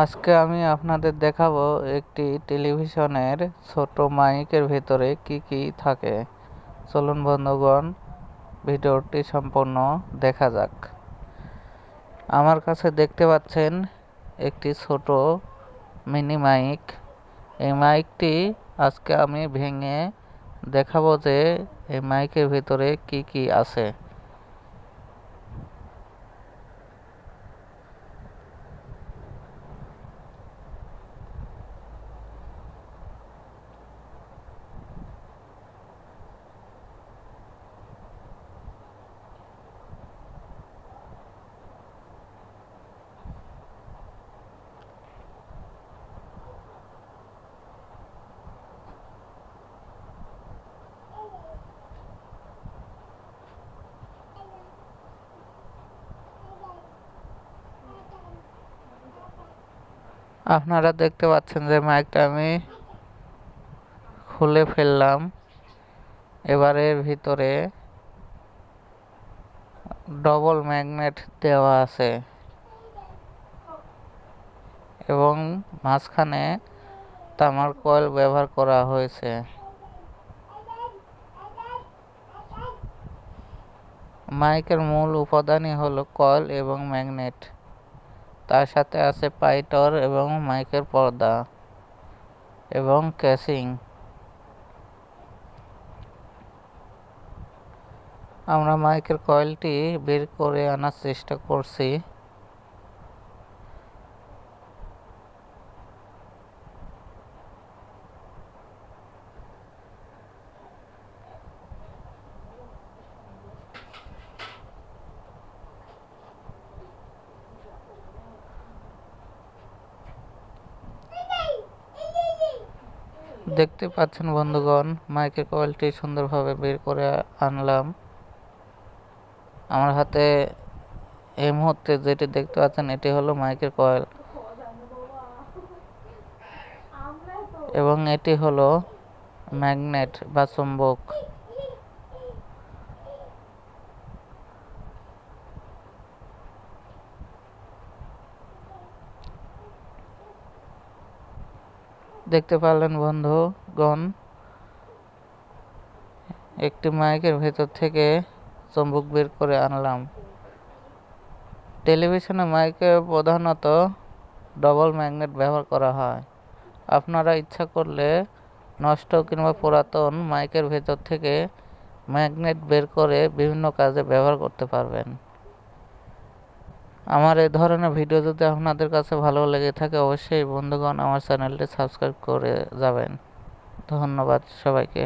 আজকে আমি আপনাদের দেখাবো একটি টেলিভিশনের ছোট মাইকের ভেতরে কি থাকে। চলুন বন্ধুগণ, ভিডিওটি সম্পূর্ণ দেখা যাক। আমার কাছে দেখতে পাচ্ছেন একটি ছোট মিনি মাইক। এই মাইকটি আজকে আমি ভেঙে দেখাবো যে এই মাইকের ভেতরে কি আছে। আপনারা দেখতে পাচ্ছেন যে মাইকটা আমি খুলে ফেললাম। এবারের ভিতরে ডবল ম্যাগনেট দেওয়া আছে এবং মাঝখানে তামার কয়েল ব্যবহার করা হয়েছে। মাইকের মূল উপাদানই হলো কয়েল এবং ম্যাগনেট। তার সাথে আছে পাইটর এবং মাইকের পর্দা এবং ক্যাসিং। আমরা মাইকের কয়েলটি বের করে আনার চেষ্টা করছি। দেখতে পাচ্ছেন বন্ধুগণ, মাইকের কয়েলটি সুন্দরভাবে বের করে আনলাম। আমার হাতে এই মুহূর্তে যেটি দেখতে পাচ্ছেন এটি হলো মাইকের কয়েল এবং এটি হলো ম্যাগনেট বা চুম্বক। দেখতে পারলেন বন্ধুগণ, একটি মাইকের ভেতর থেকে চুম্বক বের করে আনলাম। টেলিভিশনে মাইকে প্রধানত ডবল ম্যাগনেট ব্যবহার করা হয়। আপনারা ইচ্ছা করলে নষ্ট কিংবা পুরাতন মাইকের ভেতর থেকে ম্যাগনেট বের করে বিভিন্ন কাজে ব্যবহার করতে পারবেন। আমার এই ধরনের ভিডিও যদি আপনাদের কাছে ভালো লেগে থাকে, অবশ্যই বন্ধুগণ আমার চ্যানেলটি সাবস্ক্রাইব করে যাবেন। ধন্যবাদ সবাইকে।